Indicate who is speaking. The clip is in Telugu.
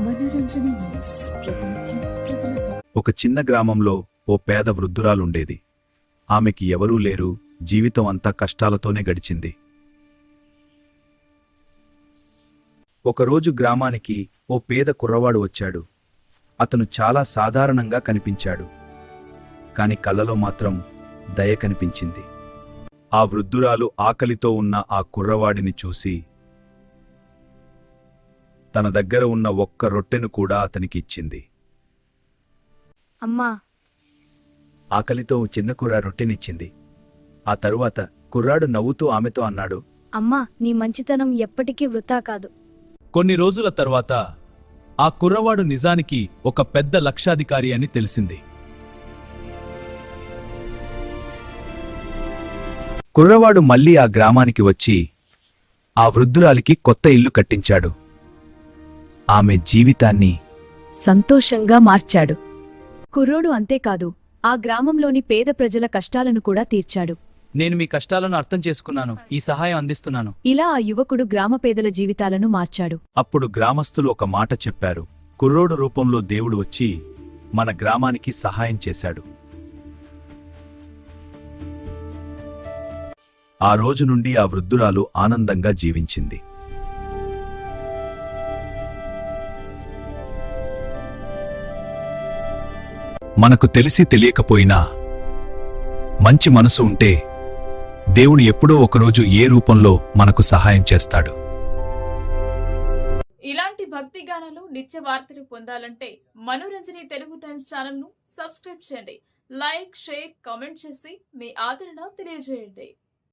Speaker 1: మనోరంజని న్యూస్ ప్రతినిత్యం ప్రజలకు.
Speaker 2: ఒక చిన్న గ్రామంలో ఓ పేద వృద్ధురాలుండేది. ఆమెకి ఎవరూ లేరు, జీవితం అంతా కష్టాలతోనే గడిచింది. ఒకరోజు గ్రామానికి ఓ పేద కుర్రవాడు వచ్చాడు. అతను చాలా సాధారణంగా కనిపించాడు, కాని కళ్ళలో మాత్రం దయ కనిపించింది. ఆ వృద్ధురాలు ఆకలితో ఉన్న ఆ కుర్రవాడిని చూసి తన దగ్గర ఉన్న ఒక్క రొట్టెను కూడా అతనికి ఇచ్చింది.
Speaker 3: అమ్మా,
Speaker 2: ఆకలితో చిన్న కుర్ర రొట్టెనిచ్చింది. ఆ తరువాత కుర్రాడు నవ్వుతూ ఆమెతో అన్నాడు,
Speaker 3: అమ్మా, నీ మంచితనం ఎప్పటికీ వృథా కాదు.
Speaker 4: కొన్ని రోజుల తర్వాత ఆ కుర్రవాడు నిజానికి ఒక పెద్ద లక్షాధికారి అని తెలిసింది.
Speaker 2: కుర్రవాడు మళ్ళీ ఆ గ్రామానికి వచ్చి ఆ వృద్ధురాలికి కొత్త ఇల్లు కట్టించాడు. ఆమె జీవితాన్ని
Speaker 5: సంతోషంగా మార్చాడు. కుర్రోడు అంతేకాదు, ఆ గ్రామంలోని పేద ప్రజల కష్టాలను కూడా తీర్చాడు.
Speaker 4: నేను మీ కష్టాలను అర్థం చేసుకున్నాను, ఈ సహాయం అందిస్తున్నాను.
Speaker 5: ఇలా ఆ యువకుడు గ్రామ పేదల జీవితాలను మార్చాడు.
Speaker 2: అప్పుడు గ్రామస్తులు ఒక మాట చెప్పారు. కుర్రోడు రూపంలో దేవుడు వచ్చి మన గ్రామానికి సహాయం చేశాడు. ఆ రోజు నుండి ఆ వృద్ధురాలు ఆనందంగా జీవించింది. మనకు తెలిసి తెలియకపోయినా మంచి మనసు ఉంటే దేవుడు ఎప్పుడో ఒకరోజు ఏ రూపంలో మనకు సహాయం చేస్తాడు.
Speaker 6: ఇలాంటి భక్తి గానాలు, నిత్య వార్తలు పొందాలంటే మనోరంజని తెలుగు టైమ్స్ ఛానల్ ను సబ్స్క్రైబ్ చేయండి. లైక్, షేర్, కామెంట్ చేసి మీ ఆదరణ తెలియజేయండి.